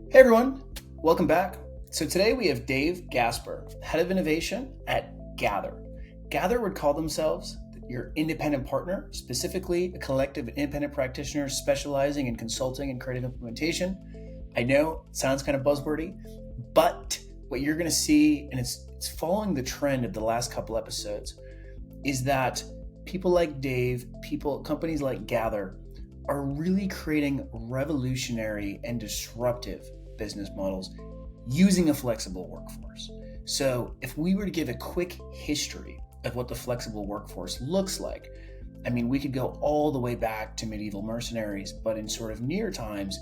Hey everyone, welcome back. So today we have Dave Gaspar, Head of Innovation at Gather. Gather would call themselves your independent partner, specifically a collective of independent practitioners specializing in consulting and creative implementation. I know it sounds kind of buzzwordy, but what you're going to see, and it's following the trend of the last couple episodes, is that people like Dave, companies like Gather, are really creating revolutionary and disruptive business models using a flexible workforce. So if we were to give a quick history of what the flexible workforce looks like, I mean, we could go all the way back to medieval mercenaries, but in sort of near times,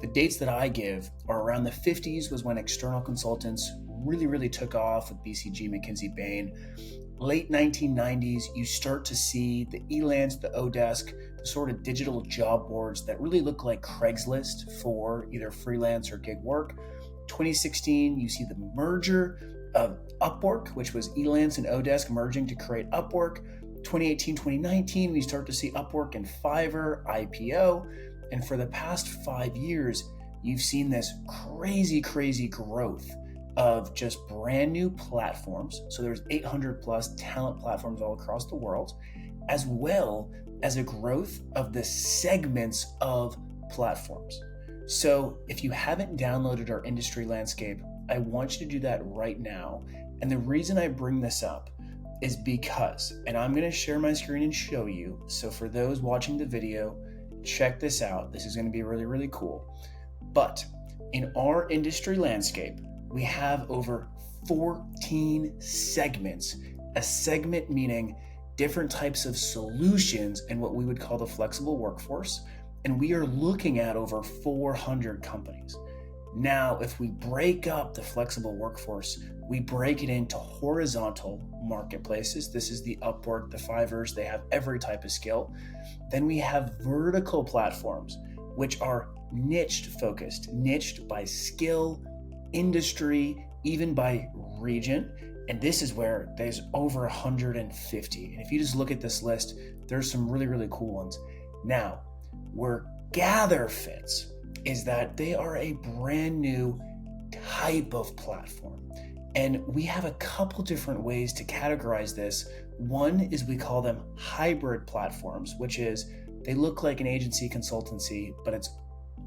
the dates that I give are around the 50s was when external consultants really took off with BCG, McKinsey, Bain. Late 1990s, you start to see the Elance, the Odesk, the sort of digital job boards that really look like Craigslist for either freelance or gig work. 2016, you see the merger of Upwork, which was Elance and Odesk merging to create Upwork. 2018, 2019, we start to see Upwork and Fiverr IPO. And for the past 5 years, you've seen this crazy growth of just brand new platforms. So there's 800 plus talent platforms all across the world, as well as a growth of the segments of platforms. So if you haven't downloaded our industry landscape, I want you to do that right now. And the reason I bring this up is because, and I'm going to share my screen and show you. So for those watching the video, check this out. This is going to be really cool. But in our industry landscape, we have over 14 segments, a segment meaning different types of solutions in what we would call the flexible workforce. And we are looking at over 400 companies. Now, if we break up the flexible workforce, we break it into horizontal marketplaces. This is the Upwork, the Fiverrs, they have every type of skill. Then we have vertical platforms, which are niched by skill, industry, even by region. And this is where there's over 150. And if you just look at this list, there's some really cool ones. Now, where Gather fits is that they are a brand new type of platform. And we have a couple different ways to categorize this. One is we call them hybrid platforms, which is they look like an agency consultancy, but it's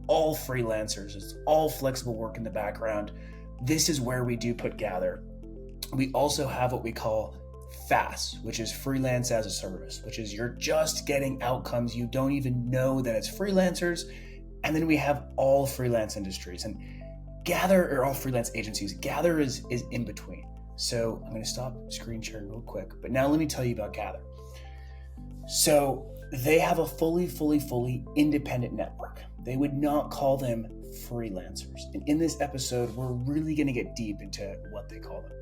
all freelancers. It's all flexible work in the background. This is where we do put Gather. We also have what we call FaaS, which is freelance as a service, which is you're just getting outcomes. You don't even know that it's freelancers. And then we have all freelance industries, and Gather are all freelance agencies. Gather is in between. So I'm going to stop screen sharing real quick. But now let me tell you about Gather. So they have a fully independent network. They would not call them freelancers. And in this episode, we're really going to get deep into what they call them.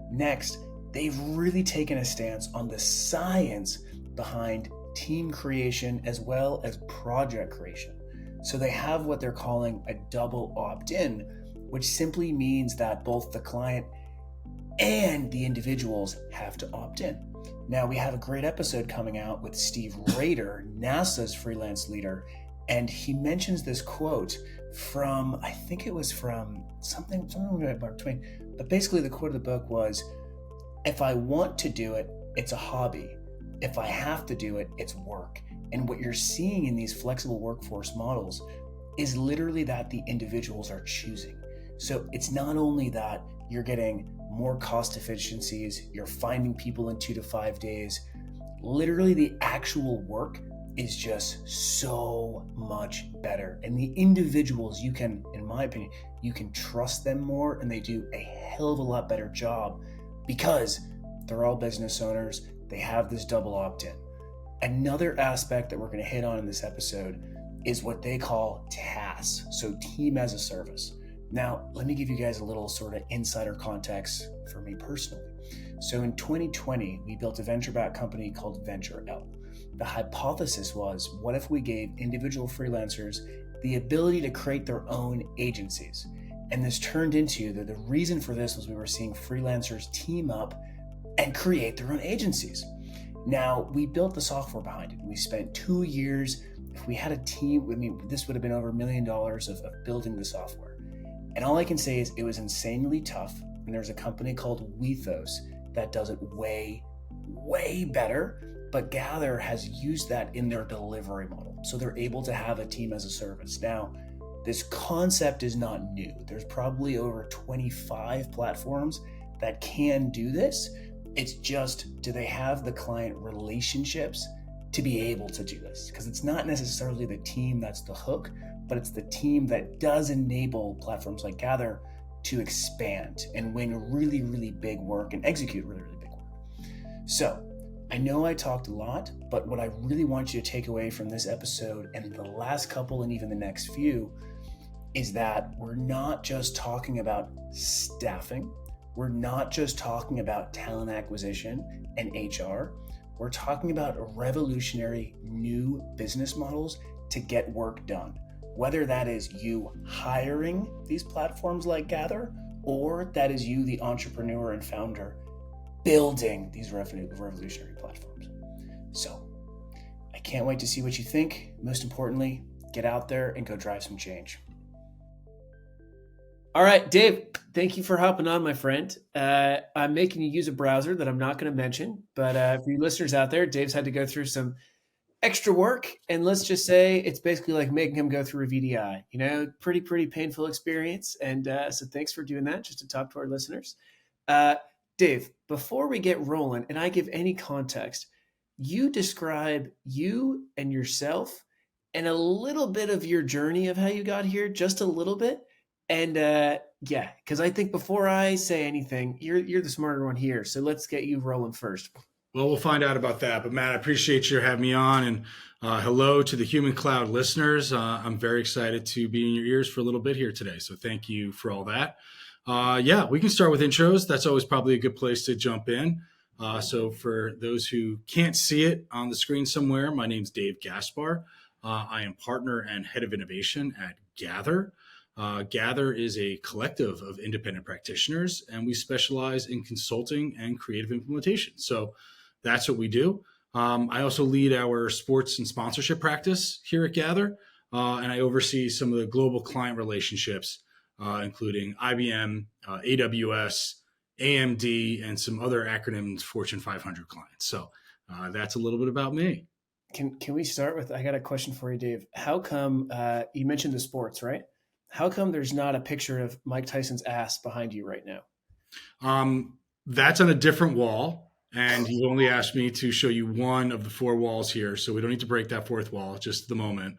Next, they've really taken a stance on the science behind team creation as well as project creation. So they have what they're calling a double opt-in, which simply means that both the client and the individuals have to opt in. Now, we have a great episode coming out with Steve Rader, NASA's freelance leader, and he mentions this quote from, I think it was from something about Mark Twain, but basically the quote of the book was, if I want to do it, it's a hobby. If I have to do it, it's work. And what you're seeing in these flexible workforce models is literally that the individuals are choosing. So it's not only that you're getting more cost efficiencies, you're finding people in 2 to 5 days, literally the actual work is just so much better. And the individuals, you can, in my opinion, you can trust them more and they do a hell of a lot better job because they're all business owners. They have this double opt-in. Another aspect that we're going to hit on in this episode is what they call TaaS, so team as a service. Now, let me give you guys a little sort of insider context for me personally. So in 2020, we built a venture-backed company called VentureL. The hypothesis was, what if we gave individual freelancers the ability to create their own agencies? And this turned into, the reason for this was we were seeing freelancers team up and create their own agencies. Now, we built the software behind it. We spent 2 years. If we had a team, I mean, this would have been over $1 million of building the software. And all I can say is it was insanely tough. And there's a company called Wethos that does it way, way better. But Gather has used that in their delivery model. So they're able to have a team as a service. Now, this concept is not new. There's probably over 25 platforms that can do this. It's just, do they have the client relationships to be able to do this? Because it's not necessarily the team that's the hook, but it's the team that does enable platforms like Gather to expand and win really, really big work and execute really, really big work. So I know I talked a lot, but what I really want you to take away from this episode and the last couple and even the next few is that we're not just talking about staffing. We're not just talking about talent acquisition and HR. We're talking about revolutionary new business models to get work done. Whether that is you hiring these platforms like Gather, or that is you, the entrepreneur and founder, building these revolutionary platforms. So I can't wait to see what you think. Most importantly, get out there and go drive some change. All right, Dave, thank you for hopping on, my friend. I'm making you use a browser that I'm not going to mention, but for you listeners out there, Dave's had to go through some extra work, and let's just say it's basically like making him go through a VDI, pretty painful experience. And so thanks for doing that, just to talk to our listeners. Dave, before we get rolling and I give any context, you describe you and yourself and a little bit of your journey of how you got here, just a little bit. And because I think before I say anything, you're the smarter one here. So let's get you rolling first. Well, we'll find out about that. But Matt, I appreciate you having me on, and hello to the Human Cloud listeners. I'm very excited to be in your ears for a little bit here today. So thank you for all that. We can start with intros. That's always probably a good place to jump in. So for those who can't see it on the screen somewhere, my name's Dave Gaspar. I am partner and head of innovation at Gather. Gather is a collective of independent practitioners, and we specialize in consulting and creative implementation. So that's what we do. I also lead our sports and sponsorship practice here at Gather, and I oversee some of the global client relationships, including IBM, AWS, AMD, and some other acronyms Fortune 500 clients. So that's a little bit about me. Can we start with, I got a question for you, Dave. How come, you mentioned the sports, right? How come there's not a picture of Mike Tyson's ass behind you right now? That's on a different wall. And you've only asked me to show you one of the four walls here. So we don't need to break that fourth wall just at the moment.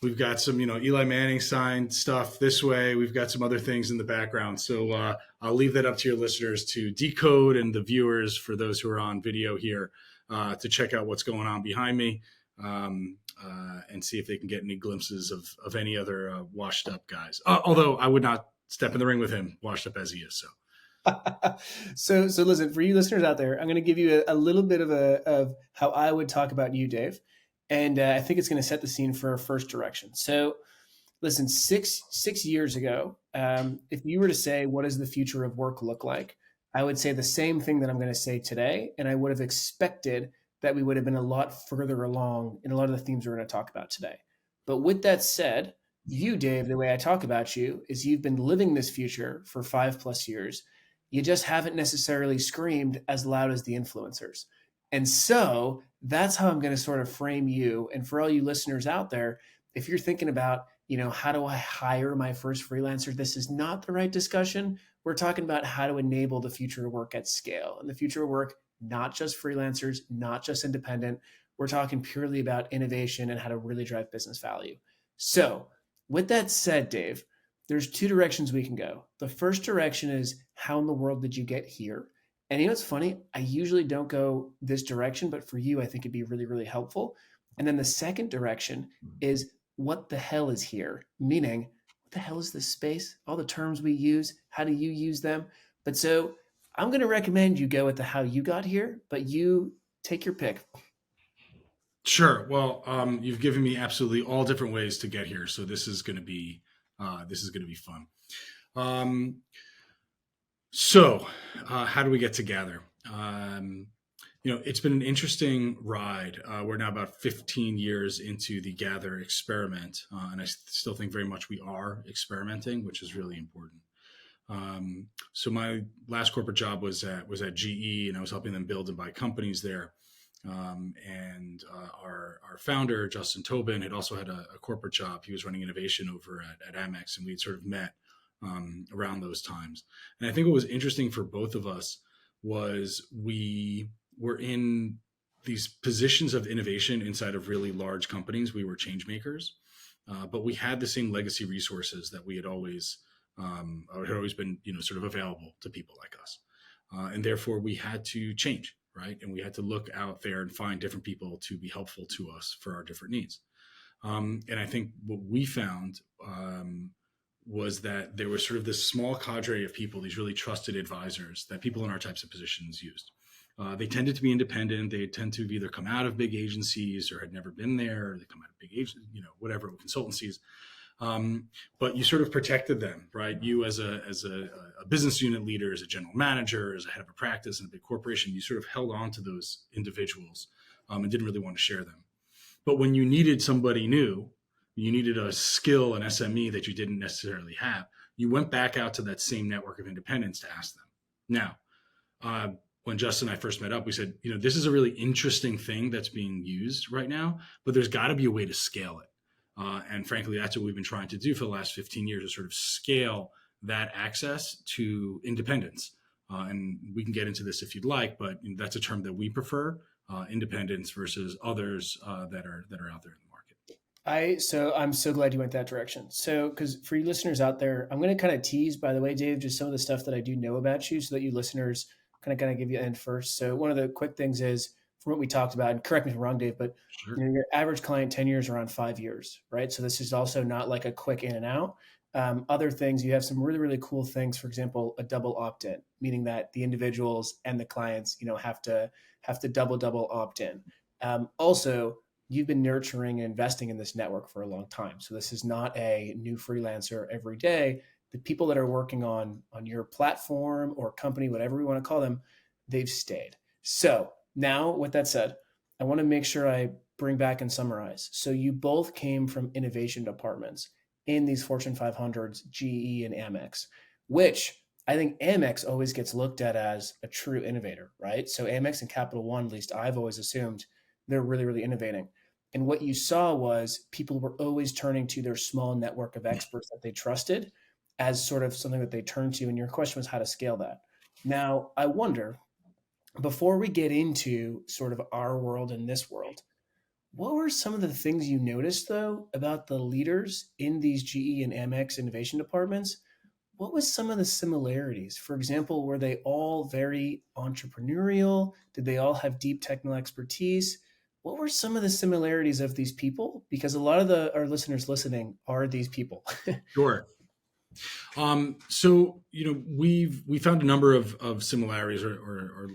We've got some, Eli Manning signed stuff this way. We've got some other things in the background. So I'll leave that up to your listeners to decode, and the viewers, for those who are on video here, to check out what's going on behind me. And see if they can get any glimpses of any other washed up guys. Although I would not step in the ring with him, washed up as he is. So listen, for you listeners out there, I'm going to give you a little bit of how I would talk about you, Dave. And I think it's going to set the scene for our first direction. So listen, six years ago, if you were to say, what does the future of work look like? I would say the same thing that I'm going to say today. And I would have expected that we would have been a lot further along in a lot of the themes we're going to talk about today. But with that said, you, Dave, the way I talk about you is you've been living this future for 5+ years. You just haven't necessarily screamed as loud as the influencers. And so that's how I'm going to sort of frame you. And for all you listeners out there, if you're thinking about, how do I hire my first freelancer? This is not the right discussion. We're talking about how to enable the future of work at scale. And the future of work, not just freelancers, not just independent. We're talking purely about innovation and how to really drive business value. So with that said, Dave, there's two directions we can go. The first direction is, how in the world did you get here? And it's funny, I usually don't go this direction, but for you, I think it'd be really, really helpful. And then the second direction is, what the hell is here? Meaning, what the hell is this space? All the terms we use, how do you use them? But so I'm going to recommend you go with the how you got here, but you take your pick. Sure. Well, you've given me absolutely all different ways to get here, so this is going to be fun. So how do we get together? It's been an interesting ride. We're now about 15 years into the Gather experiment, and I still think very much we are experimenting, which is really important. So my last corporate job was at GE, and I was helping them build and buy companies there. And our founder Justin Tobin had also had a corporate job. He was running innovation over at Amex, and we'd sort of met around those times. And I think what was interesting for both of us was we were in these positions of innovation inside of really large companies. We were change makers, but we had the same legacy resources that we had always been, sort of available to people like us. And therefore we had to change, right? And we had to look out there and find different people to be helpful to us for our different needs. And I think what we found was that there was sort of this small cadre of people, these really trusted advisors that people in our types of positions used. They tended to be independent. They tend to have either come out of big agencies or had never been there. Or they come out of big agencies, whatever, consultancies. But you sort of protected them, right? You as a business unit leader, as a general manager, as a head of a practice in a big corporation, you sort of held on to those individuals and didn't really want to share them. But when you needed somebody new, you needed a skill, an SME that you didn't necessarily have, you went back out to that same network of independents to ask them. Now, when Justin and I first met up, we said, this is a really interesting thing that's being used right now, but there's got to be a way to scale it. And frankly, that's what we've been trying to do for the last 15 years, is sort of scale that access to independence. And we can get into this if you'd like, but that's a term that we prefer, independence versus others that are out there in the market. So I'm so glad you went that direction. So, because for you listeners out there, I'm going to kind of tease, by the way, Dave, just some of the stuff that I do know about you so that you listeners kind of give you an end first. So one of the quick things is, from what we talked about, and correct me if I'm wrong, Dave, but Sure. your average client tenure is around 5 years, right? So this is also not like a quick in and out. Other things, you have some really, really cool things. For example, a double opt-in, meaning that the individuals and the clients, have to double opt in. Also, you've been nurturing and investing in this network for a long time. So this is not a new freelancer every day. The people that are working on your platform or company, whatever we want to call them, they've stayed. So now, with that said, I want to make sure I bring back and summarize. So you both came from innovation departments in these Fortune 500s, GE and Amex, which I think Amex always gets looked at as a true innovator, right? So Amex and Capital One, at least I've always assumed they're really, really innovating. And what you saw was people were always turning to their small network of experts that they trusted as sort of something that they turned to. And your question was how to scale that. Now, I wonder, before we get into sort of our world and this world, what were some of the things you noticed, though, about the leaders in these GE and Amex innovation departments? What was some of the similarities? For example, were they all very entrepreneurial? Did they all have deep technical expertise? What were some of the similarities of these people? Because a lot of our listeners listening are these people. Sure. So we found a number of similarities or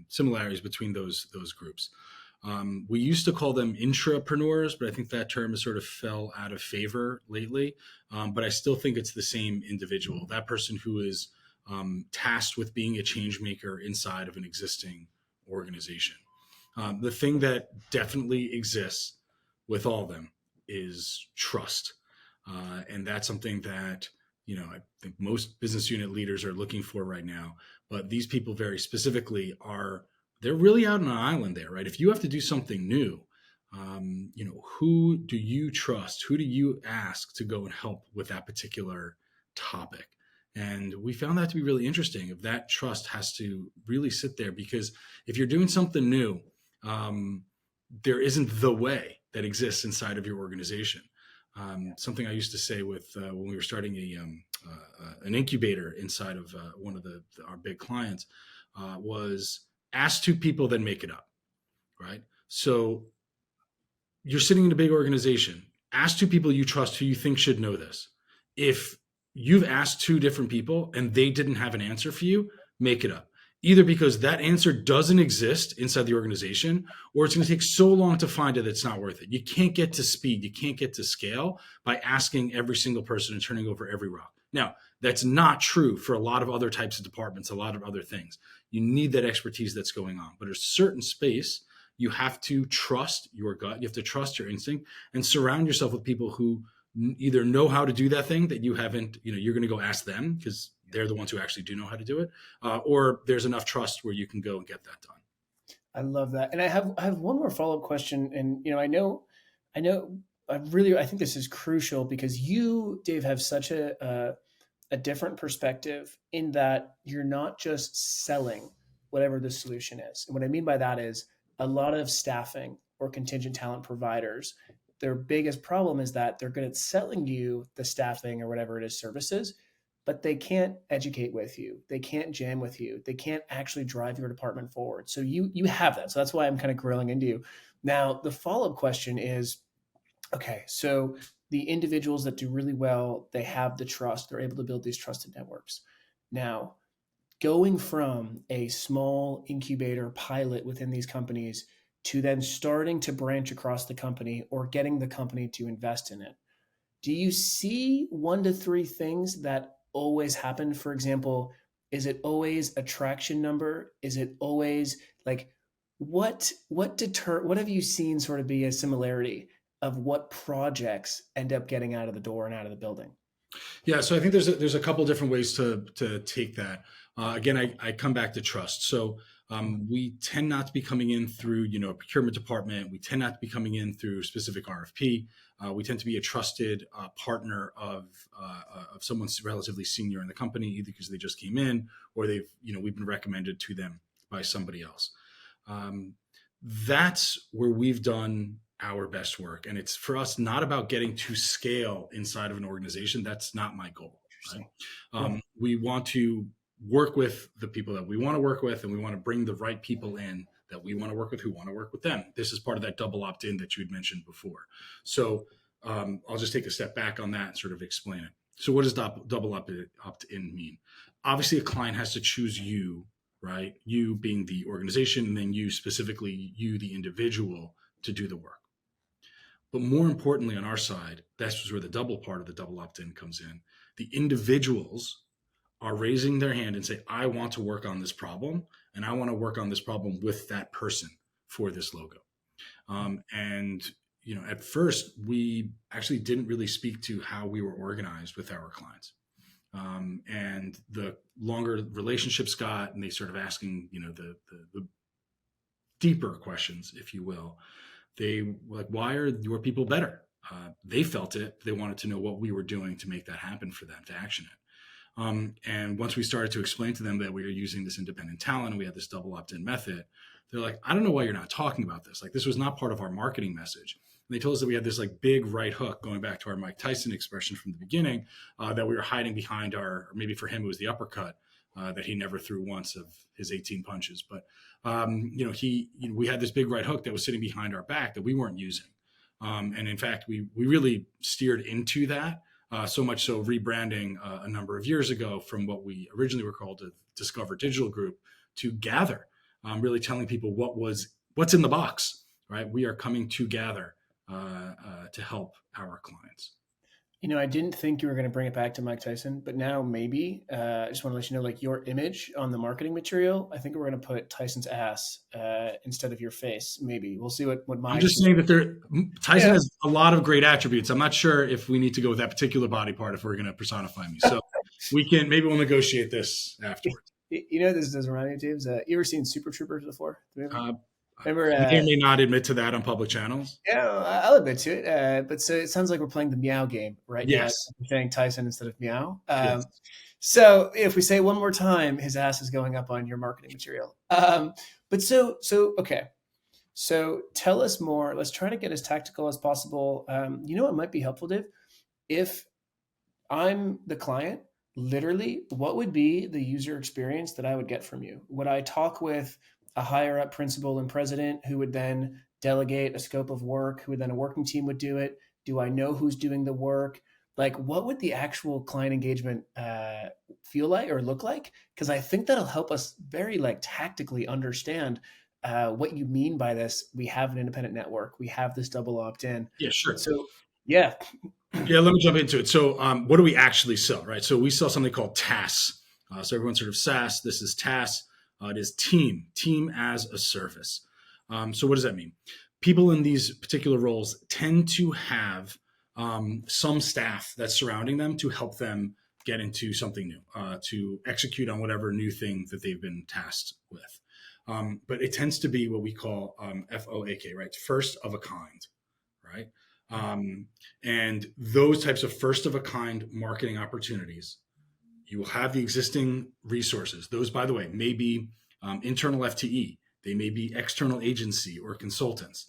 similarities between those groups. We used to call them intrapreneurs, but I think that term has sort of fell out of favor lately. But I still think it's the same individual, that person who is tasked with being a change maker inside of an existing organization. The thing that definitely exists with all of them is trust. And that's something that, I think most business unit leaders are looking for right now. But these people very specifically they're really out on an island there, right? If you have to do something new, who do you trust? Who do you ask to go and help with that particular topic? And we found that to be really interesting. If that trust has to really sit there, because if you're doing something new, there isn't the way that exists inside of your organization. Something I used to say with when we were starting an incubator inside of one of our big clients was ask two people, then make it up, right? So you're sitting in a big organization. Ask two people you trust who you think should know this. If you've asked two different people and they didn't have an answer for you, make it up. Either because that answer doesn't exist inside the organization, or it's going to take so long to find it, it's not worth it. You can't get to speed. You can't get to scale by asking every single person and turning over every rock. Now, that's not true for a lot of other types of departments, a lot of other things. You need that expertise that's going on. But at a certain space, you have to trust your gut. You have to trust your instinct and surround yourself with people who either know how to do that thing that you haven't, you're going to go ask them because they're the ones who actually do know how to do it. Or there's enough trust where you can go and get that done. I love that. And I have one more follow-up question. And I know I think this is crucial because you, Dave, have such a different perspective in that you're not just selling whatever the solution is. And what I mean by that is a lot of staffing or contingent talent providers, their biggest problem is that they're good at selling you the staffing or whatever it is services, but they can't educate with you. They can't jam with you. They can't actually drive your department forward. So you have that. So that's why I'm kind of grilling into you. Now, the follow-up question is, okay, so the individuals that do really well, they have the trust, they're able to build these trusted networks. Now, going from a small incubator pilot within these companies to then starting to branch across the company or getting the company to invest in it, do you see 1 to 3 things that always happen? For example, is it always a traction number? Is it always like what have you seen sort of be a similarity of what projects end up getting out of the door and out of the building? Yeah, so I think there's a couple different ways to take that. Again, I come back to trust. So we tend not to be coming in through a procurement department. We tend not to be coming in through specific RFP. We tend to be a trusted partner of someone relatively senior in the company, either because they just came in or we've been recommended to them by somebody else. That's where we've done our best work. And it's for us not about getting to scale inside of an organization. That's not my goal. Right? We want to work with the people that we want to work with, and we want to bring the right people in that we want to work with who want to work with them. This is part of that double opt-in that you had mentioned before. So I'll just take a step back on that and sort of explain it. So what does double opt-in mean? Obviously, a client has to choose you, right? You being the organization, and then you specifically, you, the individual, to do the work. But more importantly, on our side, that's where the double part of the double opt-in comes in. The individuals are raising their hand and say, I want to work on this problem, and I want to work on this problem with that person for this logo. And at first, we actually didn't really speak to how we were organized with our clients. And the longer relationships got, and they started asking, the deeper questions, if you will, they were like, why are your people better? They felt it. They wanted to know what we were doing to make that happen for them, to action it. And once we started to explain to them that we were using this independent talent and we had this double opt-in method, they're like, I don't know why you're not talking about this. Like, this was not part of our marketing message. And they told us that we had this like big right hook, going back to our Mike Tyson expression from the beginning, that we were hiding behind or maybe for him, it was the uppercut that he never threw once of his 18 punches. But, we had this big right hook that was sitting behind our back that we weren't using. And in fact, we really steered into that. So much so rebranding a number of years ago from what we originally were called the Discover Digital Group to Gather, really telling people what's in the box, right? We are coming to gather to help our clients. I didn't think you were going to bring it back to Mike Tyson, but now maybe. I just want to let you know, like your image on the marketing material, I think we're going to put Tyson's ass instead of your face. Maybe we'll see what Mike. I'm just saying that Tyson has a lot of great attributes. I'm not sure if we need to go with that particular body part if we're going to personify me. So maybe we'll negotiate this afterwards. This does remind me of James. You ever seen Super Troopers before? Remember, may or may not admit to that on public channels. Yeah, I'll admit to it. But so it sounds like we're playing the meow game right now. Yes. We're saying Tyson instead of meow. Yes. So if we say it one more time, his ass is going up on your marketing material. Okay. So tell us more. Let's try to get as tactical as possible. What might be helpful, Dave? If I'm the client, literally, what would be the user experience that I would get from you? Would I talk with a higher up principal and president who would then delegate a scope of work, who then a working team would do it? Do I know who's doing the work? Like, what would the actual client engagement feel like or look like? Because I think that'll help us very tactically understand what you mean by this. We have an independent network. We have this double opt-in. Yeah, sure. So, yeah. Yeah, let me jump into it. So what do we actually sell, right? So we sell something called TAS. So everyone's heard of SaaS. This is TAS. It is team as a service. So what does that mean? People in these particular roles tend to have some staff that's surrounding them to help them get into something new, to execute on whatever new thing that they've been tasked with. But it tends to be what we call FOAK, right? First of a kind, right? And those types of first of a kind marketing opportunities, you will have the existing resources. Those, by the way, may be internal FTE. They may be external agency or consultants.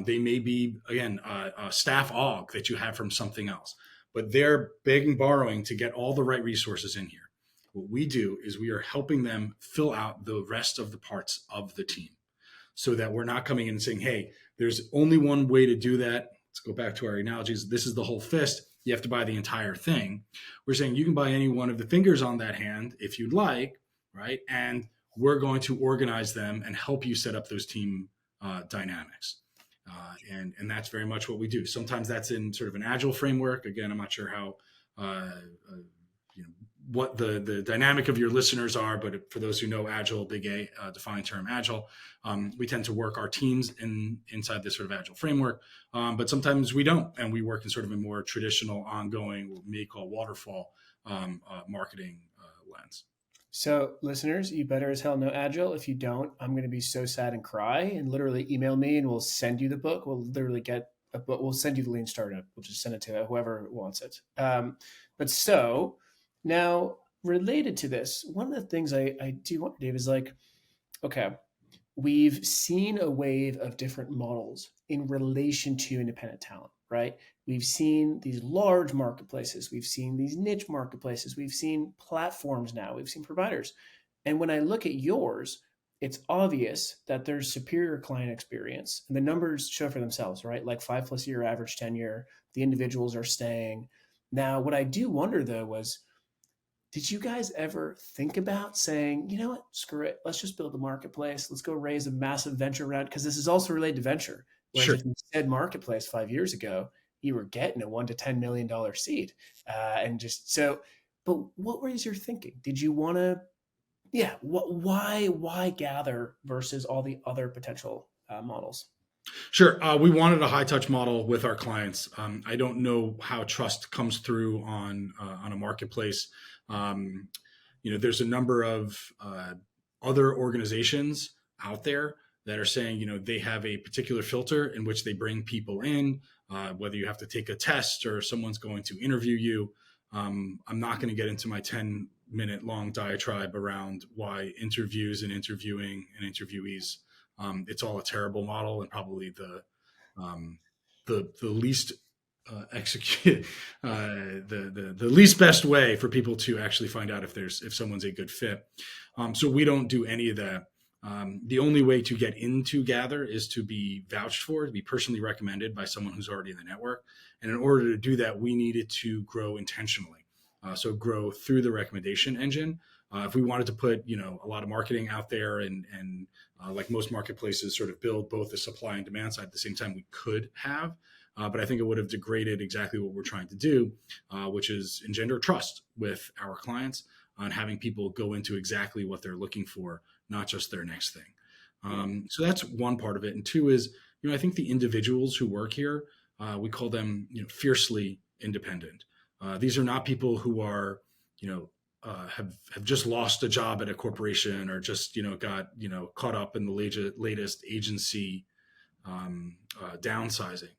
They may be, again, a staff aug that you have from something else. But they're begging, borrowing to get all the right resources in here. What we do is we are helping them fill out the rest of the parts of the team so that we're not coming in and saying, hey, there's only one way to do that. Let's go back to our analogies. This is the whole fist. You have to buy the entire thing. We're saying you can buy any one of the fingers on that hand if you'd like, right? And we're going to organize them and help you set up those team dynamics. And that's very much what we do. Sometimes that's in sort of an agile framework. Again, I'm not sure how, what the dynamic of your listeners are, but for those who know agile, big A, defined term agile, we tend to work our teams inside this sort of agile framework. But sometimes we don't, and we work in sort of a more traditional, ongoing, what we may call waterfall marketing lens. So, listeners, you better as hell know Agile. If you don't, I'm going to be so sad and cry. And literally email me, and we'll send you the book. We'll literally get a book. We'll send you the Lean Startup. We'll just send it to whoever wants it. But so now, related to this, one of the things I do want, Dave, is like, okay, we've seen a wave of different models in relation to independent talent, right? We've seen these large marketplaces. We've seen these niche marketplaces. We've seen platforms now. We've seen providers. And when I look at yours, it's obvious that there's superior client experience. And the numbers show for themselves, right? Like 5+ year average tenure. The individuals are staying. Now, what I do wonder, though, was, did you guys ever think about saying, you know what, screw it, let's just build a marketplace. Let's go raise a massive venture round, because this is also related to venture. Whereas Sure. if you said marketplace 5 years ago, you were getting a $1 to $10 million seed. And just so, but what was your thinking? Did you want to, why Gather versus all the other potential models? Sure. We wanted a high touch model with our clients. I don't know how trust comes through on a marketplace. There's a number of other organizations out there that are saying, they have a particular filter in which they bring people in, whether you have to take a test or someone's going to interview you. I'm not going to get into my 10-minute long diatribe around why interviews and interviewing and interviewees, it's all a terrible model, and probably the least execute the least best way for people to actually find out if someone's a good fit. So we don't do any of that. The only way to get into Gather is to be vouched for, to be personally recommended by someone who's already in the network. And in order to do that, we needed to grow intentionally. So grow through the recommendation engine. If we wanted to put, a lot of marketing out there and like most marketplaces sort of build both the supply and demand side at the same time, we could have. But I think it would have degraded exactly what we're trying to do, which is engender trust with our clients on having people go into exactly what they're looking for, not just their next thing. So that's one part of it. And two is, I think the individuals who work here, we call them, fiercely independent. These are not people who are, have just lost a job at a corporation or just, got, caught up in the latest agency downsizing.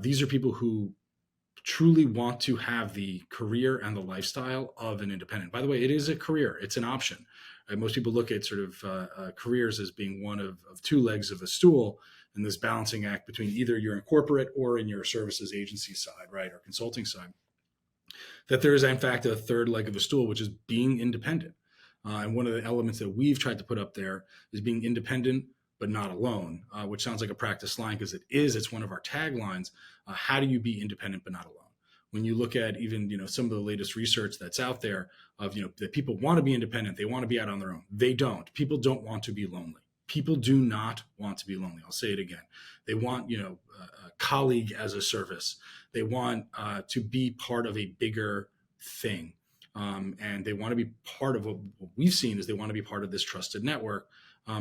These are people who truly want to have the career and the lifestyle of an independent. By the way, it is a career. It's an option. Most people look at sort of careers as being one of two legs of a stool, and this balancing act between either you're in corporate or in your services agency side, right, or consulting side. That there is, in fact, a third leg of the stool, which is being independent. And one of the elements that we've tried to put up there is being independent, but not alone, which sounds like a practice line because it is. It's one of our taglines. How do you be independent, but not alone? When you look at even, some of the latest research that's out there of, that people want to be independent, they want to be out on their own. They don't. People don't want to be lonely. People do not want to be lonely. I'll say it again. They want, a colleague as a service. They want to be part of a bigger thing. And they want to be part of what we've seen is they want to be part of this trusted network,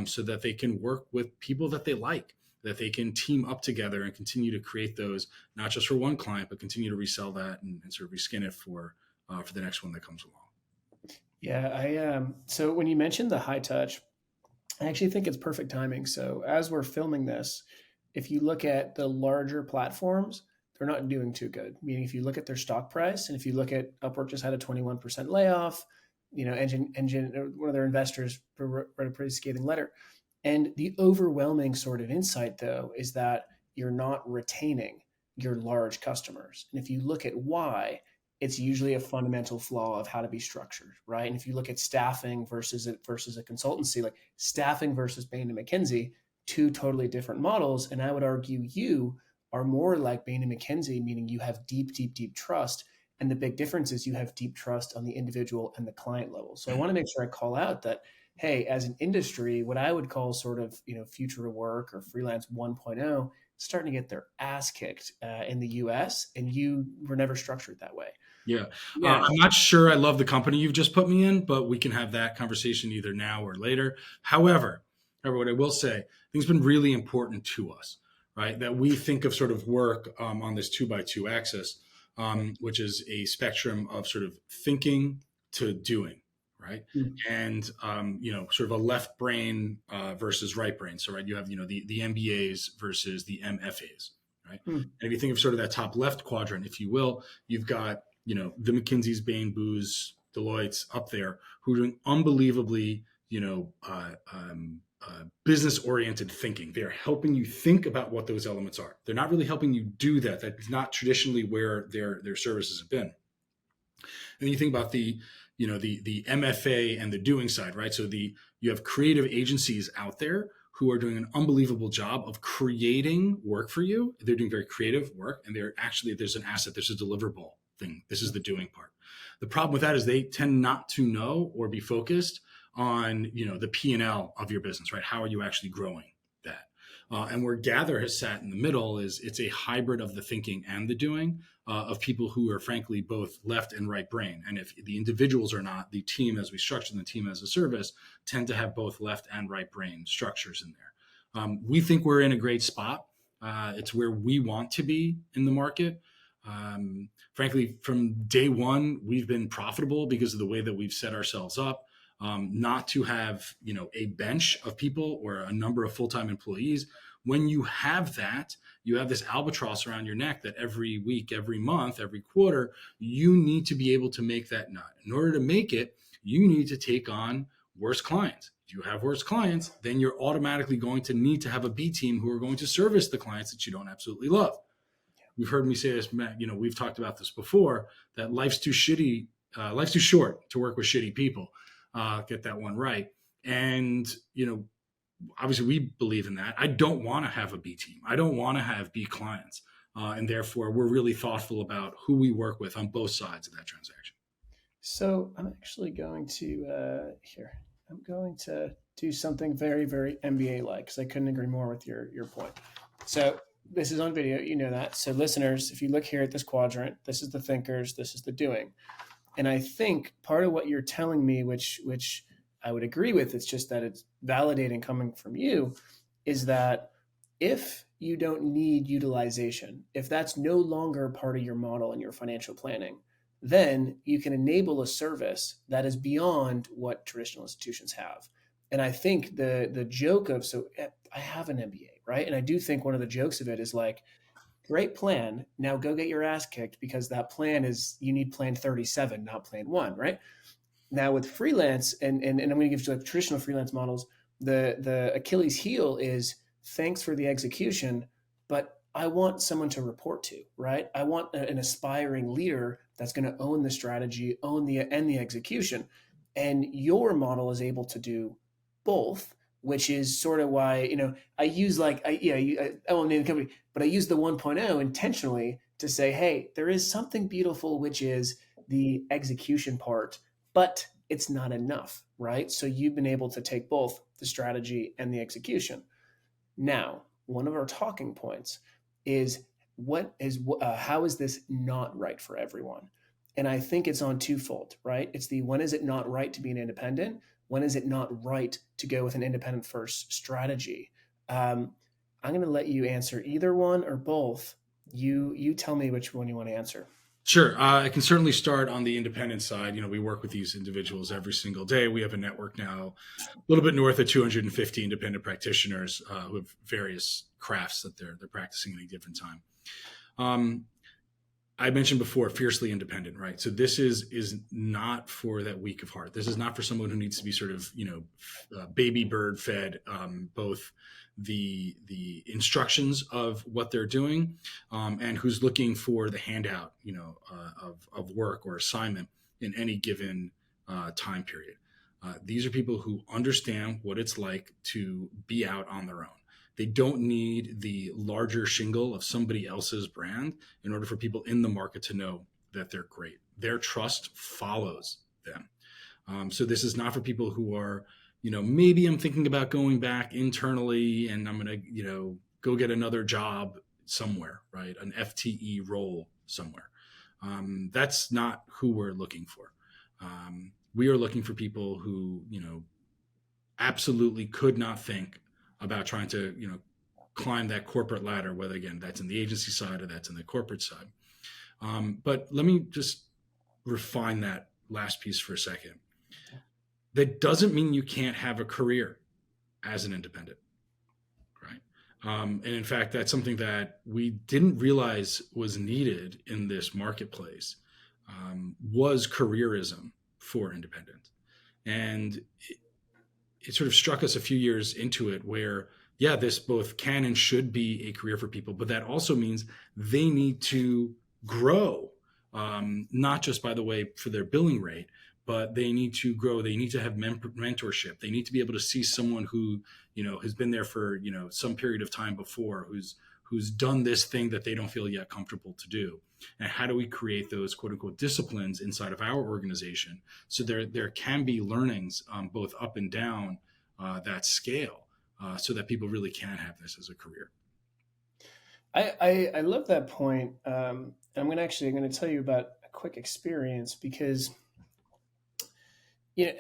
so that they can work with people that they like, that they can team up together and continue to create those, not just for one client, but continue to resell that and sort of reskin it for the next one that comes along. Yeah, so when you mentioned the high touch, I actually think it's perfect timing. So as we're filming this, if you look at the larger platforms, they're not doing too good. Meaning, if you look at their stock price, and if you look at Upwork just had a 21% layoff, Engine, one of their investors wrote a pretty scathing letter. And the overwhelming sort of insight, though, is that you're not retaining your large customers. And if you look at why, it's usually a fundamental flaw of how to be structured, right? And if you look at staffing versus a consultancy, like staffing versus Bain and McKinsey, two totally different models. And I would argue you are more like Bain and McKinsey, meaning you have deep, deep, deep trust. And the big difference is you have deep trust on the individual and the client level. So I want to make sure I call out that, hey, as an industry, what I would call sort of, future of work or freelance 1.0, starting to get their ass kicked in the US, and you were never structured that way. Yeah. Now, I'm not sure I love the company you've just put me in, but we can have that conversation either now or later. However, what I will say, I think it's been really important to us, right? That we think of sort of work on this 2x2 axis, which is a spectrum of sort of thinking to doing, right? And, sort of a left brain versus right brain. So, right, you have, the MBAs versus the MFAs, right? And if you think of sort of that top left quadrant, if you will, you've got, the McKinsey's, Bain, Booz, Deloitte's up there who are doing unbelievably, business-oriented thinking. They're helping you think about what those elements are. They're not really helping you do that. That's not traditionally where their services have been. And then you think about the MFA and the doing side, right? So you have creative agencies out there who are doing an unbelievable job of creating work for you. They're doing very creative work, and there's an asset, there's a deliverable thing. This is the doing part. The problem with that is they tend not to know or be focused on, the P&L of your business, right? How are you actually growing that? And where Gather has sat in the middle is it's a hybrid of the thinking and the doing of people who are frankly both left and right brain. And if the individuals are not, the team as we structure the team as a service tend to have both left and right brain structures in there. We think we're in a great spot. It's where we want to be in the market. Frankly, from day one, we've been profitable because of the way that we've set ourselves up. Not to have, a bench of people or a number of full-time employees. When you have that, you have this albatross around your neck that every week, every month, every quarter, you need to be able to make that nut. In order to make it, you need to take on worse clients. If you have worse clients, then you're automatically going to need to have a B team who are going to service the clients that you don't absolutely love. You've heard me say this, Matt, we've talked about this before, that life's too short to work with shitty people. Get that one right. And, obviously we believe in that. I don't want to have a B team. I don't want to have B clients. And therefore we're really thoughtful about who we work with on both sides of that transaction. So I'm actually going to, I'm going to do something very, very MBA-like, because I couldn't agree more with your point. So this is on video, you know that. So listeners, if you look here at this quadrant, this is the thinkers, this is the doing. And I think part of what you're telling me, which I would agree with, it's just that it's validating coming from you, is that if you don't need utilization, if that's no longer part of your model and your financial planning, then you can enable a service that is beyond what traditional institutions have. And I think the joke of, so I have an MBA, right? And I do think one of the jokes of it is like, great plan. Now go get your ass kicked, because that plan is, you need plan 37, not plan 1, right? Now with freelance, and I'm going to give you like traditional freelance models, the Achilles heel is thanks for the execution, but I want someone to report to, right? I want an aspiring leader that's going to own the strategy, own the execution. And your model is able to do both, which is sort of why, I use I won't name the company, but I use the 1.0 intentionally to say, hey, there is something beautiful, which is the execution part, but it's not enough, right? So you've been able to take both the strategy and the execution. Now, one of our talking points is how is this not right for everyone? And I think it's on twofold, right? It's the when is it not right to be an independent? When is it not right to go with an independent first strategy? I'm going to let you answer either one or both. You tell me which one you want to answer. Sure. I can certainly start on the independent side. We work with these individuals every single day. We have a network now, a little bit north of 250 independent practitioners who have various crafts that they're practicing at a different time. Um, I mentioned before, fiercely independent, right? So this is not for that weak of heart. This is not for someone who needs to be sort of baby bird fed both the instructions of what they're doing and who's looking for the handout, of work or assignment in any given time period. These are people who understand what it's like to be out on their own. They don't need the larger shingle of somebody else's brand in order for people in the market to know that they're great. Their trust follows them. So this is not for people who are, maybe I'm thinking about going back internally and I'm going to, go get another job somewhere, right? An FTE role somewhere. That's not who we're looking for. We are looking for people who, absolutely could not think about trying to, climb that corporate ladder, whether again, that's in the agency side or that's in the corporate side. But let me just refine that last piece for a second. That doesn't mean you can't have a career as an independent, right? And in fact, that's something that we didn't realize was needed in this marketplace, was careerism for independent. And it sort of struck us a few years into it where, yeah, this both can and should be a career for people, but that also means they need to grow, not just, by the way, for their billing rate, but they need to grow. They need to have mentorship. They need to be able to see someone who, has been there for, some period of time before, who's done this thing that they don't feel yet comfortable to do. And how do we create those quote unquote disciplines inside of our organization so there can be learnings both up and down that scale so that people really can have this as a career. I love that point. I'm going to tell you about a quick experience because you know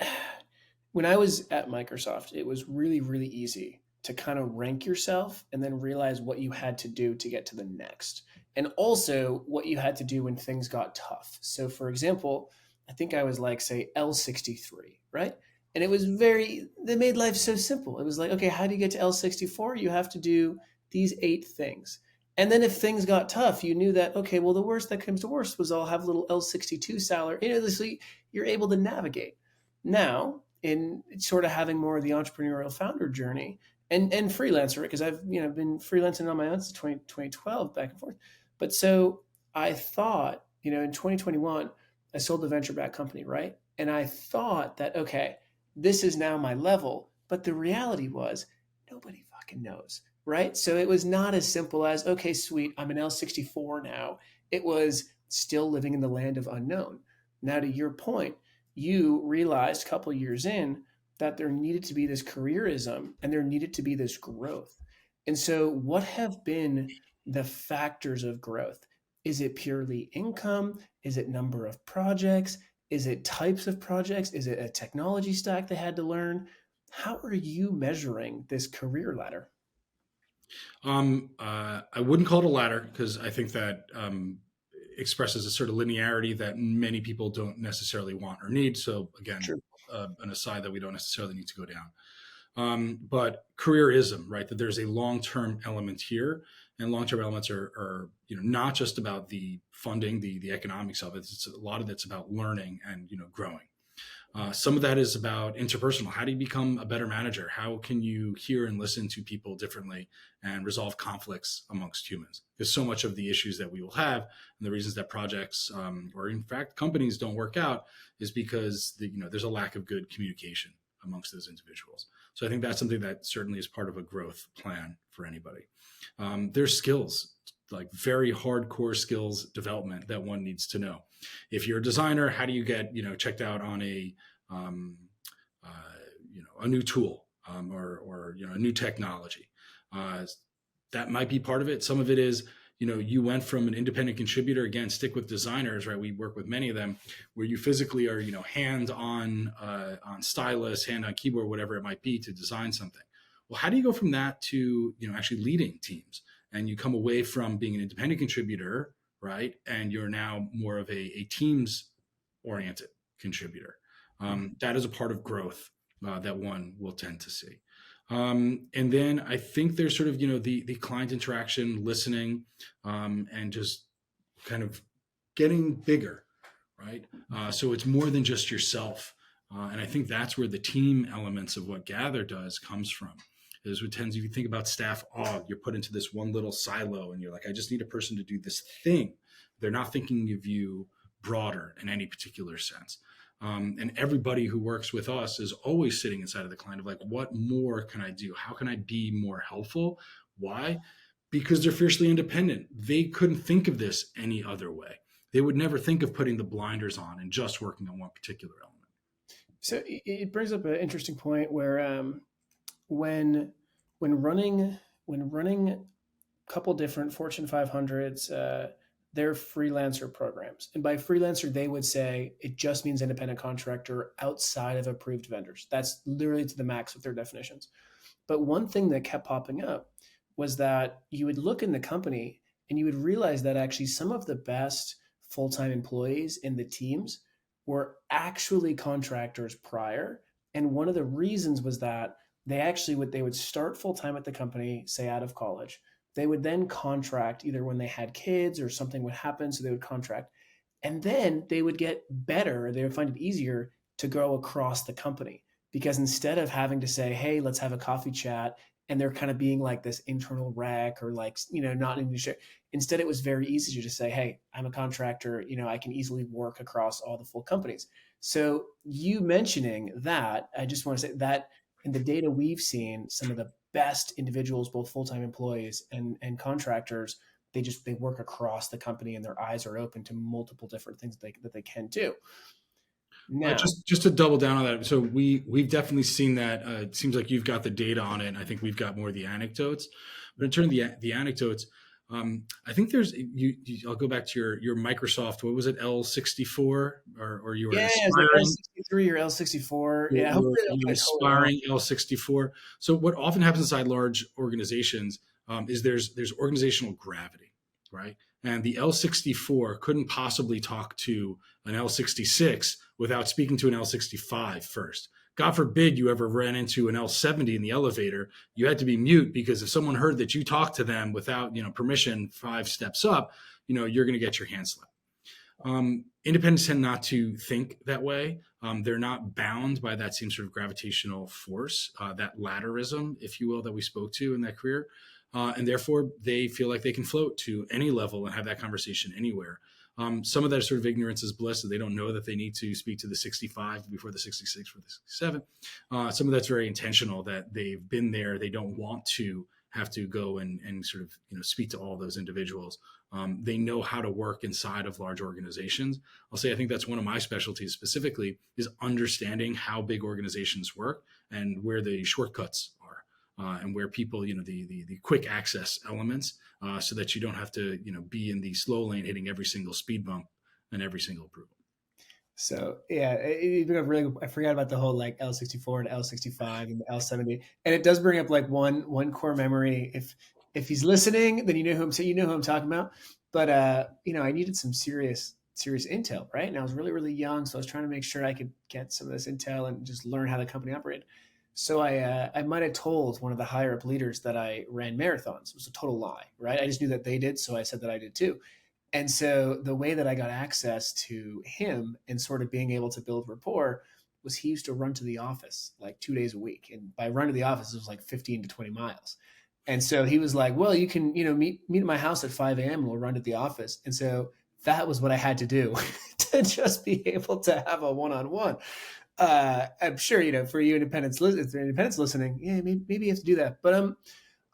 when I was at Microsoft, it was really really easy to kind of rank yourself and then realize what you had to do to get to the next, and also what you had to do when things got tough. So, for example, I think I was like say L63, right? And it was they made life so simple. It was like, okay, how do you get to L64? You have to do these 8 things. And then if things got tough, you knew that, okay, well, the worst that comes to worst was I'll have a little L62 salary. So you're able to navigate. Now, in sort of having more of the entrepreneurial founder journey and freelancer, because I've been freelancing on my own since 2012 back and forth. But so I thought, in 2021, I sold the venture back company, right? And I thought that, okay, this is now my level. But the reality was nobody fucking knows, right? So it was not as simple as, okay, sweet, I'm an L64 now. It was still living in the land of unknown. Now, to your point, you realized a couple of years in that there needed to be this careerism and there needed to be this growth. And so, what have been the factors of growth? Is it purely income? Is it number of projects? Is it types of projects? Is it a technology stack they had to learn? How are you measuring this career ladder? I wouldn't call it a ladder because I think that expresses a sort of linearity that many people don't necessarily want or need. So again, Sure. an aside that we don't necessarily need to go down. But careerism, right? That there's a long-term element here, and long-term elements are not just about the funding, the economics of it. It's a lot of it's about learning and growing. Some of that is about interpersonal. How do you become a better manager? How can you hear and listen to people differently and resolve conflicts amongst humans? Because so much of the issues that we will have and the reasons that projects or in fact companies don't work out is because there's a lack of good communication amongst those individuals. So I think that's something that certainly is part of a growth plan for anybody. There's skills, like very hardcore skills development that one needs to know. If you're a designer, how do you get checked out on um, uh, a new tool or a new technology? That might be part of it. Some of it is you went from an independent contributor, again, stick with designers, right? We work with many of them where you physically are, hand on stylus, hand on keyboard, whatever it might be to design something. Well, how do you go from that to, actually leading teams? And you come away from being an independent contributor, right? And you're now more of a teams oriented contributor. That is a part of growth that one will tend to see. And then I think there's sort of, the client interaction, listening, and just kind of getting bigger, right? So it's more than just yourself. And I think that's where the team elements of what Gather does comes from. Is what tends, if you think about staff aug, you're put into this one little silo and you're like, I just need a person to do this thing. They're not thinking of you broader in any particular sense. And everybody who works with us is always sitting inside of the client of like, what more can I do? How can I be more helpful? Why? Because they're fiercely independent. They couldn't think of this any other way. They would never think of putting the blinders on and just working on one particular element. So it brings up an interesting point where when running a couple different Fortune 500s, their freelancer programs. And by freelancer, they would say it just means independent contractor outside of approved vendors. That's literally to the max of their definitions. But one thing that kept popping up was that you would look in the company and you would realize that actually some of the best full-time employees in the teams were actually contractors prior. And one of the reasons was that they would start full-time at the company, say out of college. They would then contract either when they had kids or something would happen. So they would contract. And then they would get better. They would find it easier to go across the company because instead of having to say, hey, let's have a coffee chat, and they're kind of being like this internal rec or like, not in the share. Instead, it was very easy to just say, hey, I'm a contractor. I can easily work across all the full companies. So you mentioning that, I just want to say that in the data we've seen, some of the best individuals, both full-time employees and contractors, they work across the company and their eyes are open to multiple different things that they can do. Now, just to double down on that, so we've definitely seen that. It seems like you've got the data on it, and I think we've got more of the anecdotes. But in terms of the anecdotes, I think there's you. I'll go back to your Microsoft. What was it, L64, or you were aspiring L63 or L64? Yeah, you're aspiring L64. So what often happens inside large organizations is there's organizational gravity, right? And the L64 couldn't possibly talk to an L66 without speaking to an L65 first. God forbid you ever ran into an L70 in the elevator. You had to be mute because if someone heard that you talked to them without permission 5 steps up, you're going to get your hand slapped. Independents tend not to think that way. They're not bound by that same sort of gravitational force, that ladderism, if you will, that we spoke to in that career. And therefore, they feel like they can float to any level and have that conversation anywhere. Some of that sort of ignorance is bliss, so they don't know that they need to speak to the 65 before the 66 or the 67. Some of that's very intentional, that they've been there. They don't want to have to go and sort of speak to all those individuals. They know how to work inside of large organizations. I'll say I think that's one of my specialties specifically, is understanding how big organizations work and where the shortcuts are, and where people, the quick access elements, so that you don't have to, be in the slow lane hitting every single speed bump and every single approval. So yeah, I forgot about the whole like L64 and L65 and the L70, and it does bring up like one core memory. If he's listening, then you know who I'm talking about. But I needed some serious intel, right? And I was really, really young, so I was trying to make sure I could get some of this intel and just learn how the company operated. So I might have told one of the higher up leaders that I ran marathons. It was a total lie, right? I just knew that they did, so I said that I did too. And so the way that I got access to him and sort of being able to build rapport was he used to run to the office like 2 days a week. And by run to the office, it was like 15 to 20 miles. And so he was like, well, you can, meet at my house at 5 a.m. and we'll run to the office. And so that was what I had to do to just be able to have a one-on-one. I'm sure, for you independents listening, yeah, maybe you have to do that. But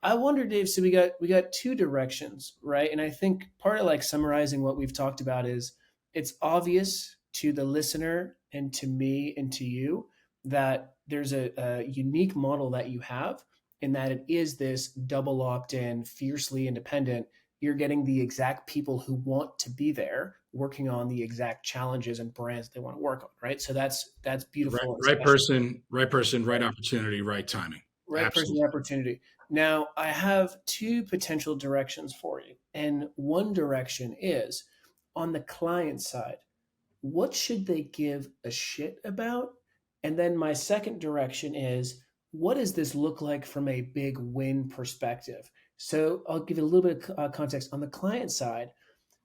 I wonder, Dave, so we got 2 directions, right? And I think part of like summarizing what we've talked about is it's obvious to the listener and to me and to you that there's a unique model that you have, in that it is this double opt-in, fiercely independent, you're getting the exact people who want to be there working on the exact challenges and brands they want to work on, right? So that's beautiful and Right special. person, right person, right opportunity, right timing. Right person, Absolutely. opportunity. Now, I have two potential directions for you. And one direction is on the client side, what should they give a shit about? And then my second direction is, what does this look like from a big win perspective? So I'll give you a little bit of context. On the client side,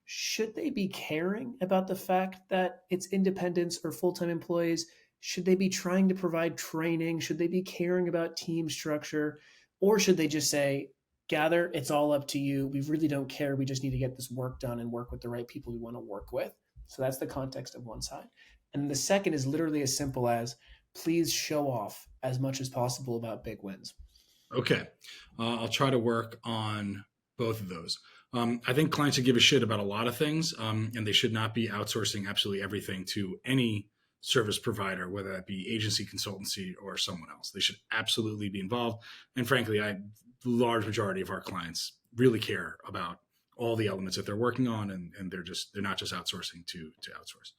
should they be caring about the fact that it's independents or full-time employees? Should they be trying to provide training? Should they be caring about team structure? Or should they just say, Gather, it's all up to you. We really don't care. We just need to get this work done and work with the right people we want to work with. So that's the context of one side. And the second is literally as simple as please show off as much as possible about big wins. Okay. I'll try to work on both of those. I think clients should give a shit about a lot of things, and they should not be outsourcing absolutely everything to any service provider, whether that be agency, consultancy, or someone else. They should absolutely be involved. And frankly, the large majority of our clients really care about all the elements that they're working on, and they're not just outsourcing to outsource.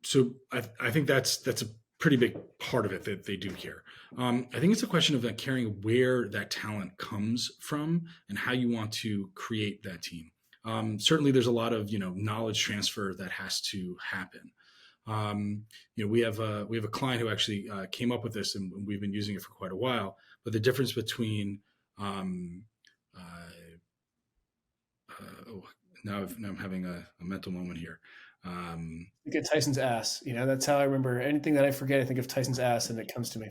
So I think that's a pretty big part of it that they do care. I think it's a question of caring where that talent comes from and how you want to create that team. Certainly, there's a lot of knowledge transfer that has to happen. We have a client who actually came up with this, and we've been using it for quite a while. But the difference between now I'm having a mental moment here. Look at Tyson's ass. That's how I remember anything that I forget. I think of Tyson's ass, and it comes to me.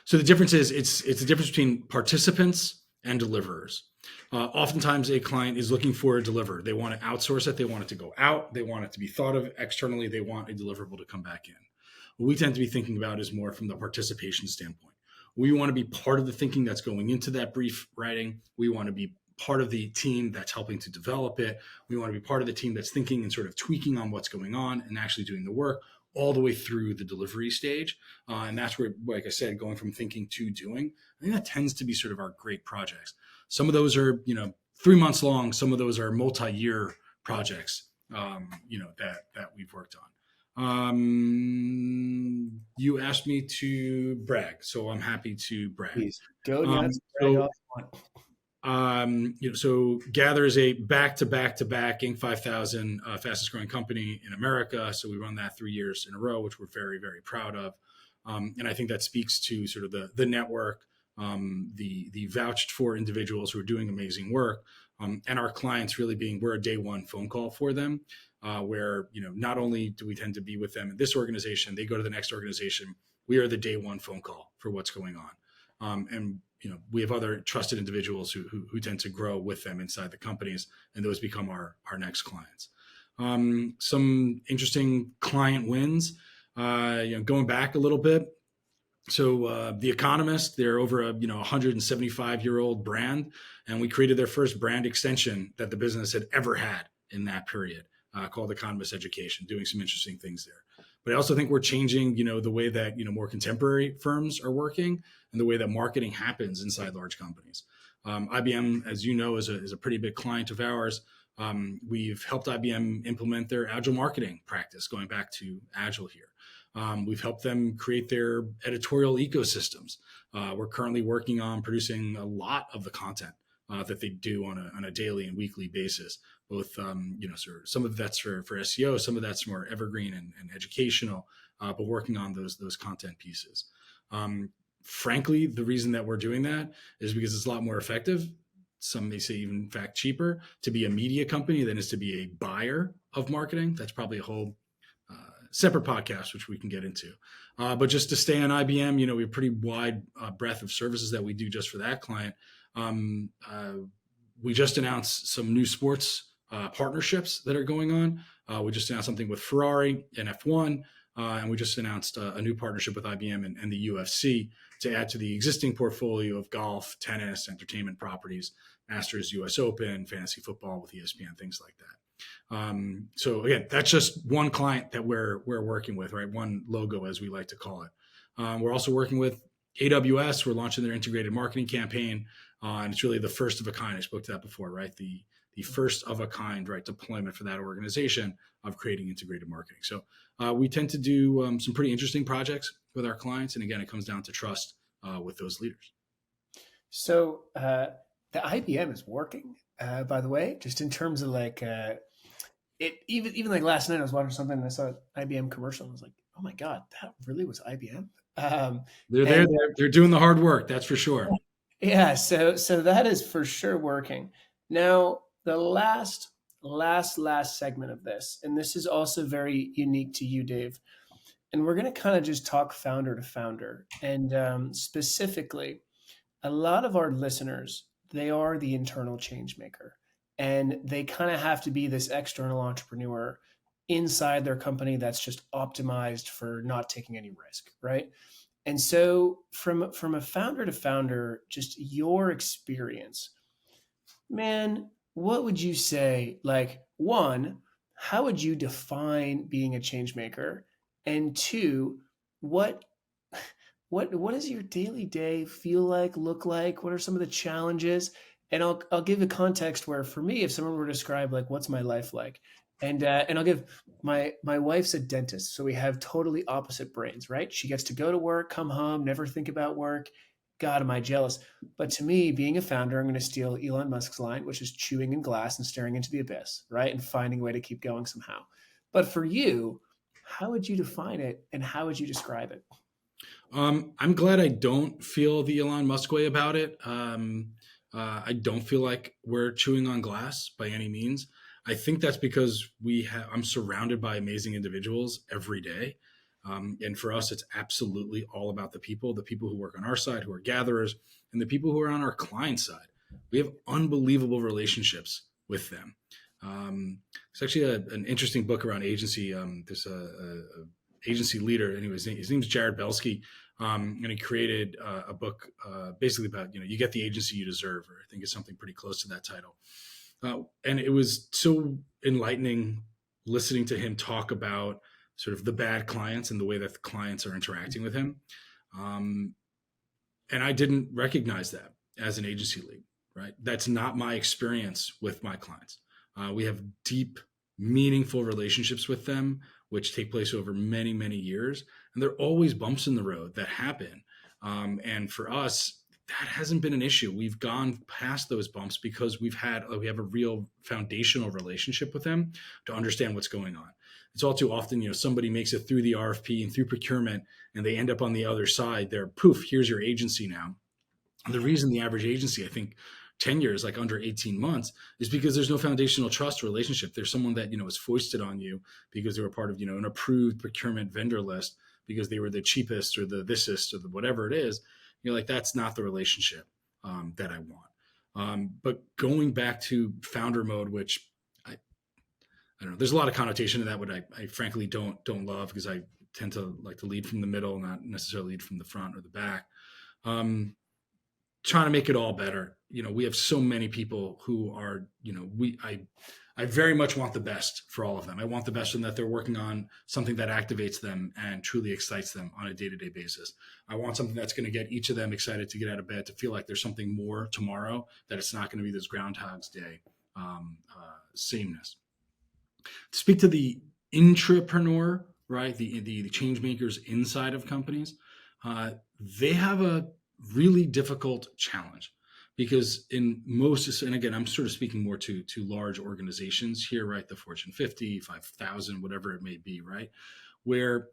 So the difference is it's the difference between participants and deliverers. Oftentimes, a client is looking for a deliverer. They want to outsource it. They want it to go out. They want it to be thought of externally. They want a deliverable to come back in. What we tend to be thinking about is more from the participation standpoint. We want to be part of the thinking that's going into that brief writing. We want to be part of the team that's helping to develop it. We want to be part of the team that's thinking and sort of tweaking on what's going on and actually doing the work all the way through the delivery stage. And that's where, like I said, going from thinking to doing, I think that tends to be sort of our great projects. Some of those are, 3 months long. Some of those are multi-year projects, that we've worked on. You asked me to brag, so I'm happy to brag. Please go nuts. Brag off. So Gather is a back-to-back Inc. 5000 fastest growing company in America. So we run that 3 years in a row, which we're very, very proud of. And I think that speaks to sort of the network, the vouched for individuals who are doing amazing work, and our clients really we're a day one phone call for them, where, not only do we tend to be with them in this organization, they go to the next organization. We are the day one phone call for what's going on. And we have other trusted individuals who tend to grow with them inside the companies, and those become our next clients. Some interesting client wins, going back a little bit. So The Economist, they're over a 175-year-old brand, and we created their first brand extension that the business had ever had in that period, called Economist Education, doing some interesting things there. But I also think we're changing, the way that, more contemporary firms are working and the way that marketing happens inside large companies. IBM, as you know, is a pretty big client of ours. We've helped IBM implement their agile marketing practice, going back to agile here. We've helped them create their editorial ecosystems. We're currently working on producing a lot of the content that they do on a daily and weekly basis. Both, some of that's for SEO, some of that's more evergreen and educational, but working on those content pieces. Frankly, the reason that we're doing that is because it's a lot more effective. Some may say even in fact cheaper to be a media company than is to be a buyer of marketing. That's probably a whole separate podcast, which we can get into. But just to stay on IBM, we have a pretty wide breadth of services that we do just for that client. We just announced some new sports partnerships that are going on. We just announced something with Ferrari and F1, and we just announced a new partnership with IBM and the UFC to add to the existing portfolio of golf, tennis, entertainment properties, Masters, US Open, fantasy football with ESPN, things like that. So again, that's just one client that we're working with, right? One logo, as we like to call it. We're also working with AWS. We're launching their integrated marketing campaign, and it's really the first of a kind. I spoke to that before, right? The first of a kind, right, deployment for that organization of creating integrated marketing. So we tend to do some pretty interesting projects with our clients, and again, it comes down to trust with those leaders. So the IBM is working, by the way, just in terms of like it. Even like last night, I was watching something and I saw an IBM commercial. And I was like, oh my god, that really was IBM. They're there. And They're doing the hard work. That's for sure. yeah, so that is for sure working. Now, the last segment of this, and this is also very unique to you, Dave. And we're going to kind of just talk founder to founder, and specifically a lot of our listeners, they are the internal change maker, and they kind of have to be this external entrepreneur inside their company that's just optimized for not taking any risk, right? And so from a founder to founder, just your experience, man, what would you say? Like, one, how would you define being a change maker? And two, what what does your daily day feel like, look like? What are some of the challenges? And I'll give a context where for me, if someone were to describe like what's my life like, and I'll give my wife's a dentist, so we have totally opposite brains, right? She gets to go to work, come home, never think about work. God, am I jealous? But to me, being a founder, I'm going to steal Elon Musk's line, which is chewing in glass and staring into the abyss, right? And finding a way to keep going somehow. But for you, how would you define it and how would you describe it? I'm glad I don't feel the Elon Musk way about it. I don't feel like we're chewing on glass by any means. I think that's because I'm surrounded by amazing individuals every day. And for us, it's absolutely all about the people who work on our side, who are gatherers, and the people who are on our client side. We have unbelievable relationships with them. It's actually an interesting book around agency. There's a agency leader, anyways. His name's Jared Belsky, and he created a book basically about you get the agency you deserve, or I think it's something pretty close to that title. And it was so enlightening listening to him talk about sort of the bad clients and the way that the clients are interacting with him. And I didn't recognize that as an agency lead, right? That's not my experience with my clients. We have deep, meaningful relationships with them, which take place over many, many years. And there are always bumps in the road that happen. And for us, that hasn't been an issue. We've gone past those bumps because we have a real foundational relationship with them to understand what's going on. It's all too often, somebody makes it through the RFP and through procurement, and they end up on the other side. They're poof, here's your agency now. And the reason the average agency, I think, tenure is like under 18 months is because there's no foundational trust relationship. There's someone that, is foisted on you because they were part of, an approved procurement vendor list because they were the cheapest or the thisest or the whatever it is. You're like, that's not the relationship that I want. But going back to founder mode, which I don't know, there's a lot of connotation to that, what I frankly don't love because I tend to like to lead from the middle, not necessarily lead from the front or the back. Trying to make it all better. We have so many people who are, I very much want the best for all of them. I want the best in that they're working on something that activates them and truly excites them on a day-to-day basis. I want something that's going to get each of them excited to get out of bed, to feel like there's something more tomorrow, that it's not going to be this Groundhog's Day sameness. To speak to the intrapreneur, right? The change makers inside of companies, they have a really difficult challenge because in most, and again, I'm sort of speaking more to large organizations here, right? The Fortune 50, 5,000, whatever it may be, right? Where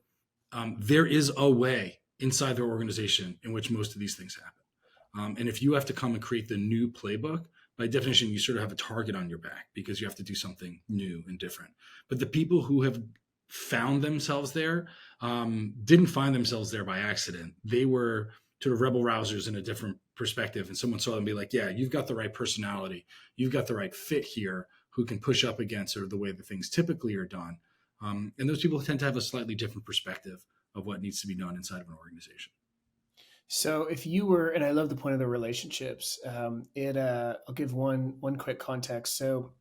there is a way inside their organization in which most of these things happen. And if you have to come and create the new playbook, by definition, you sort of have a target on your back because you have to do something new and different. But the people who have found themselves there didn't find themselves there by accident. They were sort of rebel rousers in a different perspective. And someone saw them be like, yeah, you've got the right personality. You've got the right fit here who can push up against sort of the way that things typically are done. And those people tend to have a slightly different perspective of what needs to be done inside of an organization. So if you were, and I love the point of the relationships, I'll give one quick context. So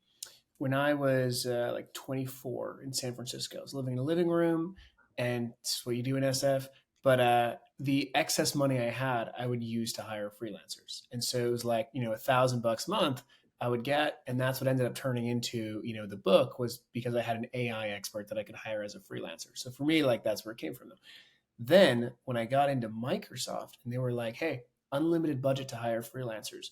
when I was like 24 in San Francisco, I was living in a living room, and it's what you do in SF. but the excess money I had, I would use to hire freelancers. And so it was like, $1,000 a month I would get. And that's what ended up turning into, the book, was because I had an AI expert that I could hire as a freelancer. So for me, like, that's where it came from. Then when I got into Microsoft and they were like, hey, unlimited budget to hire freelancers,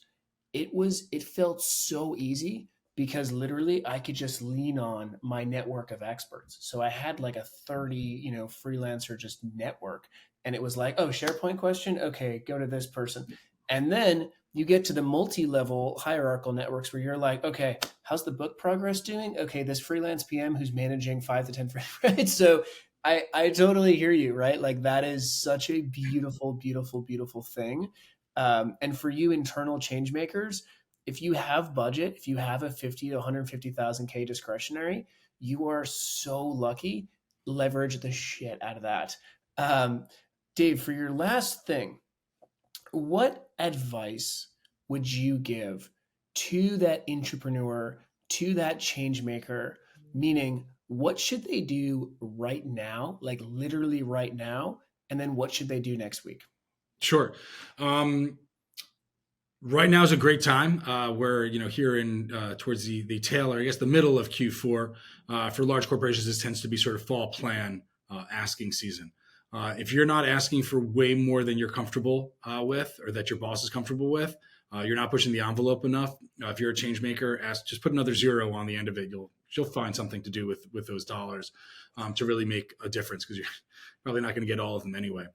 it felt so easy because literally I could just lean on my network of experts. So I had like a 30, freelancer just network. And it was like, oh, SharePoint question. Okay, go to this person. And then you get to the multi-level hierarchical networks where you're like, okay, how's the book progress doing? Okay, this freelance PM who's managing 5 to 10, right? So I totally hear you, right? Like that is such a beautiful, beautiful, beautiful thing. And for you internal change makers, if you have budget, if you have a 50 to 150,000 K discretionary, you are so lucky. Leverage the shit out of that. Dave, for your last thing, what advice would you give to that entrepreneur, to that change maker? Meaning, what should they do right now, like literally right now? And then what should they do next week? Sure. Right now is a great time where, here in towards the tail, or I guess the middle of Q4, for large corporations, this tends to be sort of fall plan asking season. If you're not asking for way more than you're comfortable with, or that your boss is comfortable with, you're not pushing the envelope enough. If you're a change maker, just put another zero on the end of it. You'll find something to do with those dollars to really make a difference, because you're probably not going to get all of them anyway.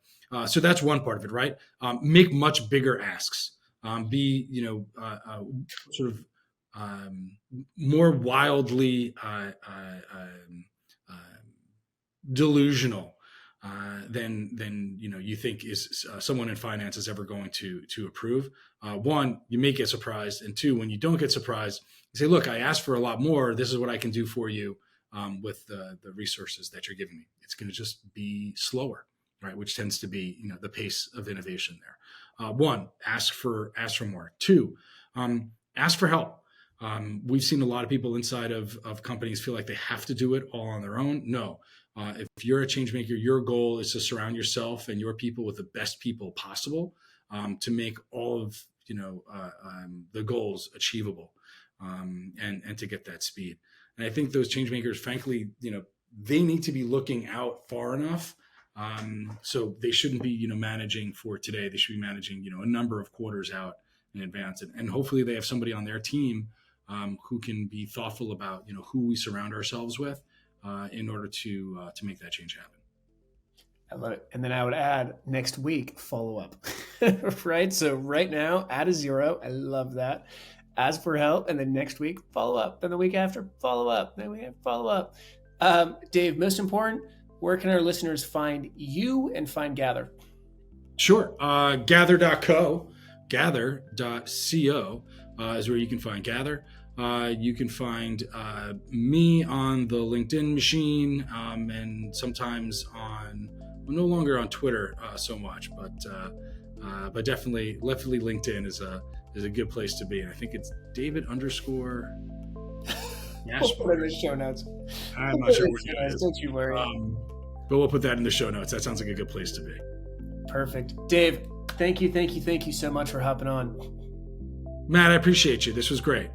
So that's one part of it, right? Make much bigger asks. Be sort of more wildly delusional than you think is someone in finance is ever going to approve. One, you may get surprised, and two, when you don't get surprised, you say, "Look, I asked for a lot more. This is what I can do for you with the resources that you're giving me." It's going to just be slower, right? Which tends to be the pace of innovation there. One, ask for more. Two, ask for help. We've seen a lot of people inside of companies feel like they have to do it all on their own. No. If you're a change maker, your goal is to surround yourself and your people with the best people possible to make all of the goals achievable and to get that speed. And I think those change makers, frankly, they need to be looking out far enough. So they shouldn't be managing for today. They should be managing a number of quarters out in advance, and hopefully they have somebody on their team who can be thoughtful about who we surround ourselves with. In order to make that change happen. I love it. And then I would add next week, follow up, right? So right now, add a zero. I love that. Ask for help. And then next week, follow up. Then the week after, follow up. Then we have follow up. Dave, most important, where can our listeners find you and find Gather? Sure. Gather.co, gather.co is where you can find Gather. You can find me on the LinkedIn machine, and sometimes no longer on Twitter so much, but definitely LinkedIn is a good place to be. And I think it's David _ We'll put it in the show notes. I'm not sure what it is. Don't you worry. But we'll put that in the show notes. That sounds like a good place to be. Perfect. Dave, thank you so much for hopping on. Matt, I appreciate you. This was great.